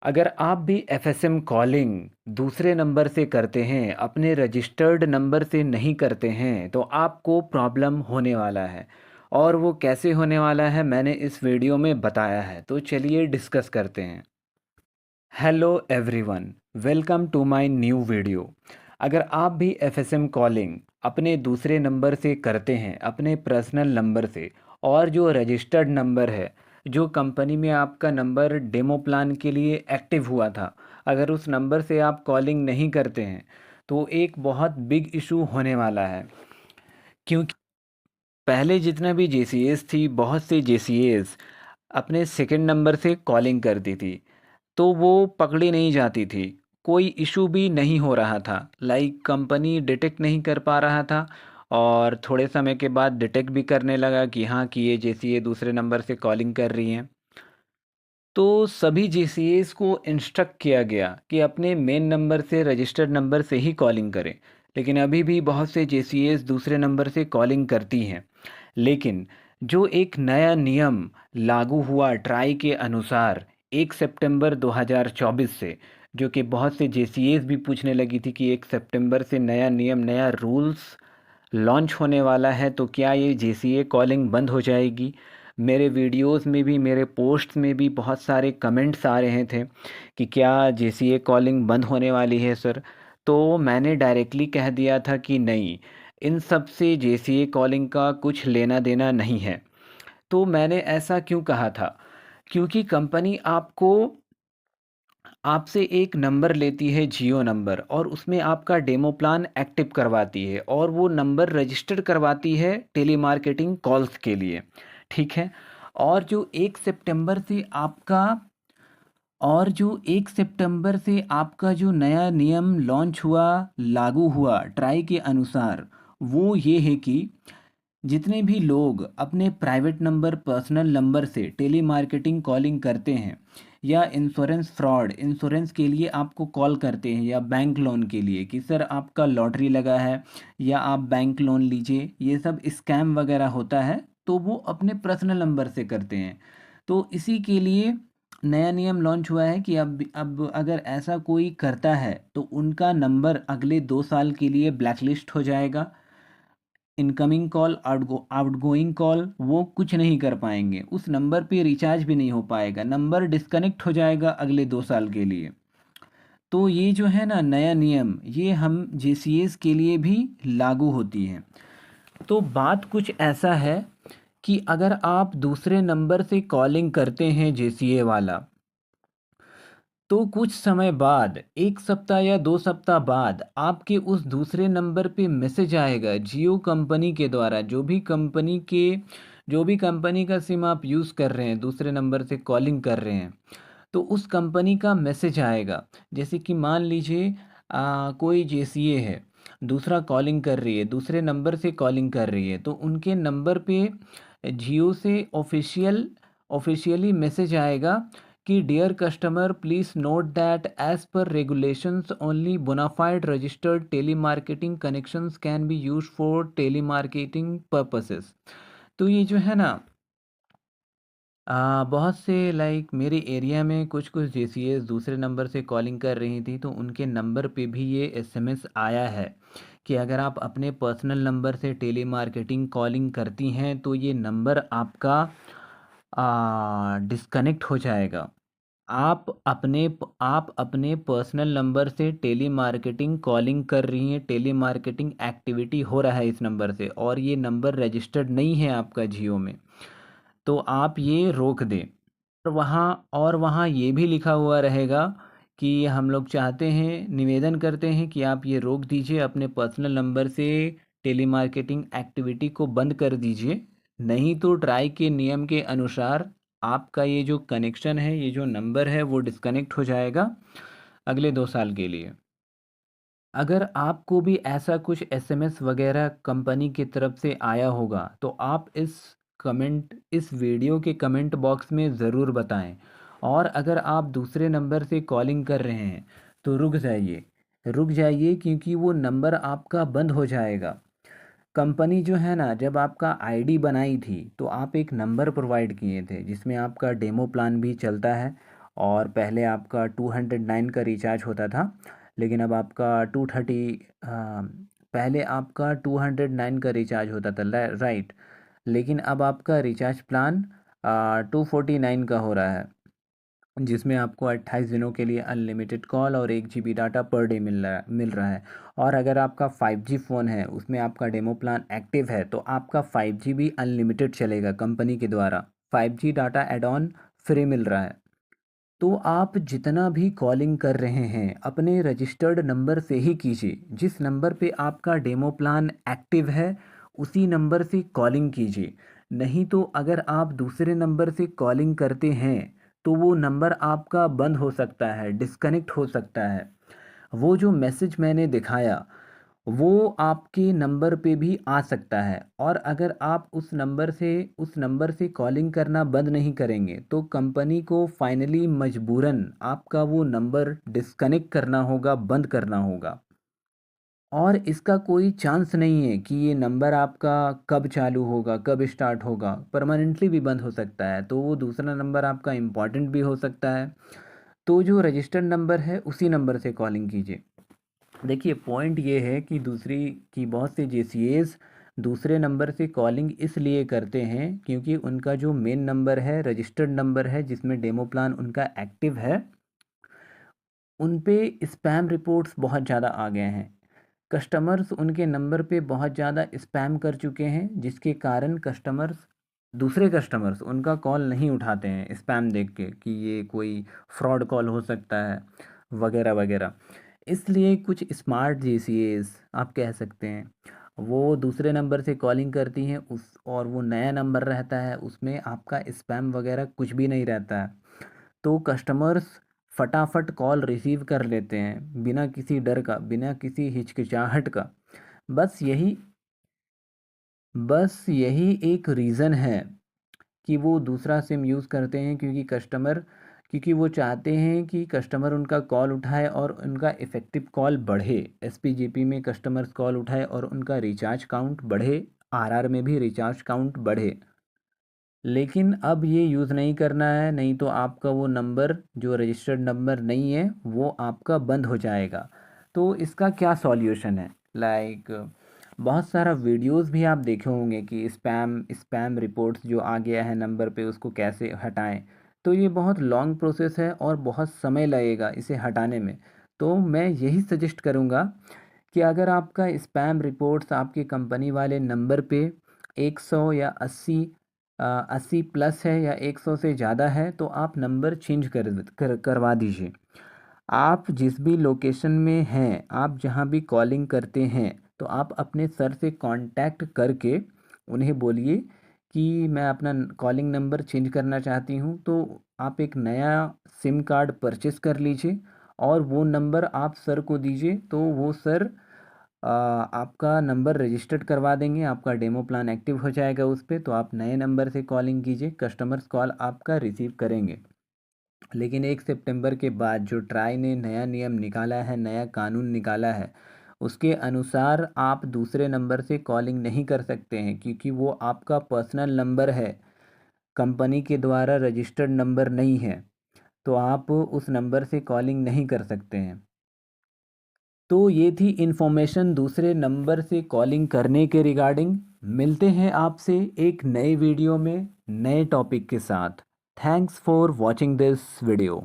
अगर आप भी एफएसएम कॉलिंग दूसरे नंबर से करते हैं, अपने रजिस्टर्ड नंबर से नहीं करते हैं, तो आपको प्रॉब्लम होने वाला है। और वो कैसे होने वाला है मैंने इस वीडियो में बताया है, तो चलिए डिस्कस करते हैं। Hello everyone, welcome to my new video. अगर आप भी एफएसएम कॉलिंग अपने दूसरे नंबर से करते हैं, अपने पर्सनल नंबर से, और जो रजिस्टर्ड नंबर है, जो कंपनी में आपका नंबर डेमो प्लान के लिए एक्टिव हुआ था, अगर उस नंबर से आप कॉलिंग नहीं करते हैं तो एक बहुत बिग इशू होने वाला है। क्योंकि पहले जितना भी जेसीएस थी, बहुत से जेसीएस अपने सेकंड नंबर से कॉलिंग करती थी, तो वो पकड़ी नहीं जाती थी। कोई इशू भी नहीं हो रहा था, लाइक कंपनी डिटेक्ट नहीं कर पा रहा था। और थोड़े समय के बाद डिटेक्ट भी करने लगा कि हाँ, कि ये जेसीए दूसरे नंबर से कॉलिंग कर रही हैं। तो सभी जेसीएस को इंस्ट्रक्ट किया गया कि अपने मेन नंबर से, रजिस्टर्ड नंबर से ही कॉलिंग करें। लेकिन अभी भी बहुत से जेसीएस दूसरे नंबर से कॉलिंग करती हैं। लेकिन जो एक नया नियम लागू हुआ ट्राई के अनुसार 1 सितंबर 2024 से, जो कि बहुत से जेसीएस भी पूछने लगी थी कि 1 सितंबर से नया नियम, नया रूल्स लॉन्च होने वाला है, तो क्या ये जेसीए कॉलिंग बंद हो जाएगी। मेरे वीडियोस में भी, मेरे पोस्ट्स में भी बहुत सारे कमेंट्स आ रहे थे कि क्या जेसीए कॉलिंग बंद होने वाली है सर। तो मैंने डायरेक्टली कह दिया था कि नहीं, इन सब से जेसीए कॉलिंग का कुछ लेना देना नहीं है। तो मैंने ऐसा क्यों कहा था? क्योंकि कंपनी आपको, आपसे एक नंबर लेती है, जियो नंबर, और उसमें आपका डेमो प्लान एक्टिव करवाती है और वो नंबर रजिस्टर करवाती है टेलीमार्केटिंग कॉल्स के लिए। ठीक है। और जो 1 सितंबर से आपका और जो 1 सितंबर से आपका जो नया नियम लॉन्च हुआ, लागू हुआ ट्राई के अनुसार, वो ये है कि जितने भी लोग अपने प्राइवेट नंबर, पर्सनल नंबर से टेलीमार्केटिंग कॉलिंग करते हैं, या इंश्योरेंस फ्रॉड, इंश्योरेंस के लिए आपको कॉल करते हैं, या बैंक लोन के लिए कि सर आपका लॉटरी लगा है या आप बैंक लोन लीजिए, ये सब स्कैम वगैरह होता है, तो वो अपने पर्सनल नंबर से करते हैं। तो इसी के लिए नया नियम लॉन्च हुआ है कि अब अगर ऐसा कोई करता है तो उनका नंबर अगले 2 साल के लिए ब्लैकलिस्ट हो जाएगा। इनकमिंग कॉल, आउटगोइंग कॉल वो कुछ नहीं कर पाएंगे, उस नंबर पे रिचार्ज भी नहीं हो पाएगा, नंबर डिस्कनेक्ट हो जाएगा अगले 2 साल के लिए। तो ये जो है ना नया नियम, ये हम जेसीएस के लिए भी लागू होती है। तो बात कुछ ऐसा है कि अगर आप दूसरे नंबर से कॉलिंग करते हैं जेसीए वाला, तो कुछ समय बाद, 1 सप्ताह या 2 सप्ताह बाद, आपके उस दूसरे नंबर पे मैसेज आएगा जियो कंपनी के द्वारा। जो भी कंपनी का सिम आप यूज़ कर रहे हैं, दूसरे नंबर से कॉलिंग कर रहे हैं, तो उस कंपनी का मैसेज आएगा। जैसे कि मान लीजिए कोई जेसीए है, दूसरा कॉलिंग कर रही है, दूसरे नंबर से कॉलिंग कर रही है, तो उनके नंबर पे जियो से ऑफिशियली मैसेज आएगा कि dear customer please note that as per regulations only bona fide registered telemarketing connections can be use for telemarketing purposes. तो ये जो है ना, बहुत से, लाइक मेरे एरिया में कुछ कुछ जेसीएस दूसरे नंबर से कॉलिंग कर रही थी, तो उनके नंबर पे भी ये एसएमएस आया है कि अगर आप अपने पर्सनल नंबर से टेलीमार्केटिंग कॉलिंग करती हैं तो ये नंबर आपका डिस्कनेक्ट हो जाएगा। आप अपने पर्सनल नंबर से टेलीमार्केटिंग कॉलिंग कर रही हैं, टेलीमार्केटिंग एक्टिविटी हो रहा है इस नंबर से, और ये नंबर रजिस्टर्ड नहीं है आपका जियो में, तो आप ये रोक दें। और वहाँ ये भी लिखा हुआ रहेगा कि हम लोग चाहते हैं, निवेदन करते हैं कि आप ये रोक दीजिए, अपने पर्सनल नंबर से टेलीमार्केटिंग एक्टिविटी को बंद कर दीजिए। नहीं तो ट्राई के नियम के अनुसार आपका ये जो कनेक्शन है, ये जो नंबर है, वो डिस्कनेक्ट हो जाएगा अगले 2 साल के लिए। अगर आपको भी ऐसा कुछ एसएमएस वगैरह कंपनी की तरफ से आया होगा, तो आप इस वीडियो के कमेंट बॉक्स में ज़रूर बताएं। और अगर आप दूसरे नंबर से कॉलिंग कर रहे हैं तो रुक जाइए, क्योंकि वो नंबर आपका बंद हो जाएगा। कंपनी जो है ना, जब आपका आईडी बनाई थी तो आप एक नंबर प्रोवाइड किए थे जिसमें आपका डेमो प्लान भी चलता है, और पहले आपका 209 का रिचार्ज होता था, लेकिन अब आपका 230, पहले आपका 209 का रिचार्ज होता था, राइट, लेकिन अब आपका रिचार्ज प्लान 249 का हो रहा है, जिसमें आपको 28 दिनों के लिए अनलिमिटेड कॉल और 1 GB data per day meal रहा है। और अगर आपका 5G फ़ोन है, उसमें आपका डेमो प्लान एक्टिव है, तो आपका 5G भी अनलिमिटेड चलेगा कंपनी के द्वारा। 5G data add on free मिल रहा है। तो आप जितना भी कॉलिंग कर रहे हैं अपने रजिस्टर्ड नंबर से ही कीजिए। जिस नंबर पे आपका डेमो प्लान एक्टिव है उसी नंबर से कॉलिंग कीजिए। नहीं तो अगर आप दूसरे नंबर से कॉलिंग करते हैं तो वो नंबर आपका बंद हो सकता है, डिस्कनेक्ट हो सकता है। वो जो मैसेज मैंने दिखाया वो आपके नंबर पे भी आ सकता है, और अगर आप उस नंबर से कॉलिंग करना बंद नहीं करेंगे तो कंपनी को फाइनली मजबूरन आपका वो नंबर डिस्कनेक्ट करना होगा, बंद करना होगा। और इसका कोई चांस नहीं है कि ये नंबर आपका कब चालू होगा, कब स्टार्ट होगा, परमानेंटली भी बंद हो सकता है, तो वो दूसरा नंबर आपका इम्पॉर्टेंट भी हो सकता है। तो जो रजिस्टर्ड नंबर है उसी नंबर से कॉलिंग कीजिए। देखिए पॉइंट ये है कि दूसरी कि बहुत से जेसीएस दूसरे नंबर से कॉलिंग इसलिए करते हैं क्योंकि उनका जो मेन नंबर है, रजिस्टर्ड नंबर है जिसमें डेमो प्लान उनका एक्टिव है, उन पे स्पैम रिपोर्ट्स बहुत ज़्यादा आ गए हैं। कस्टमर्स उनके नंबर पे बहुत ज़्यादा स्पैम कर चुके हैं, जिसके कारण दूसरे कस्टमर्स उनका कॉल नहीं उठाते हैं स्पैम देख के कि ये कोई फ्रॉड कॉल हो सकता है वगैरह वगैरह। इसलिए कुछ स्मार्ट जेसीएस आप कह सकते हैं, वो दूसरे नंबर से कॉलिंग करती हैं और वो नया नंबर रहता है, उसमें आपका स्पैम वगैरह कुछ भी नहीं रहता है। तो कस्टमर्स फटाफट कॉल रिसीव कर लेते हैं बिना किसी डर का, बिना किसी हिचकिचाहट का। बस यही बस यही एक रीज़न है कि वो दूसरा सिम यूज़ करते हैं, क्योंकि वो चाहते हैं कि कस्टमर उनका कॉल उठाए और उनका इफ़ेक्टिव कॉल बढ़े, एसपीजीपी में कस्टमर्स कॉल उठाए और उनका रिचार्ज काउंट बढ़े, आरआर में भी रिचार्ज काउंट बढ़े। लेकिन अब ये यूज़ नहीं करना है, नहीं तो आपका वो नंबर जो रजिस्टर्ड नंबर नहीं है वो आपका बंद हो जाएगा। तो इसका क्या सॉल्यूशन है? बहुत सारा वीडियोस भी आप देखे होंगे कि स्पैम स्पैम रिपोर्ट्स जो आ गया है नंबर पे उसको कैसे हटाएं। तो ये बहुत लॉन्ग प्रोसेस है और बहुत समय लगेगा इसे हटाने में। तो मैं यही सजेस्ट करूँगा कि अगर आपका स्पैम रिपोर्ट्स आपके कंपनी वाले नंबर पे 100 या 80 प्लस है या 100 से ज़्यादा है तो आप नंबर चेंज करवा दीजिए। आप जिस भी लोकेशन में हैं, आप जहाँ भी कॉलिंग करते हैं, तो आप अपने सर से कांटेक्ट करके उन्हें बोलिए कि मैं अपना कॉलिंग नंबर चेंज करना चाहती हूँ। तो आप एक नया सिम कार्ड परचेस कर लीजिए और वो नंबर आप सर को दीजिए, तो वो सर आपका नंबर रजिस्टर्ड करवा देंगे, आपका डेमो प्लान एक्टिव हो जाएगा उस पे, तो आप नए नंबर से कॉलिंग कीजिए, कस्टमर्स कॉल आपका रिसीव करेंगे। लेकिन 1 सितंबर के बाद जो ट्राई ने नया नियम निकाला है, नया कानून निकाला है, उसके अनुसार आप दूसरे नंबर से कॉलिंग नहीं कर सकते हैं, क्योंकि वो आपका पर्सनल नंबर है, कंपनी के द्वारा रजिस्टर्ड नंबर नहीं है। तो आप उस नंबर से कॉलिंग नहीं कर सकते हैं। तो ये थी इन्फॉर्मेशन दूसरे नंबर से कॉलिंग करने के रिगार्डिंग। मिलते हैं आपसे एक नए वीडियो में नए टॉपिक के साथ। Thanks for watching this video.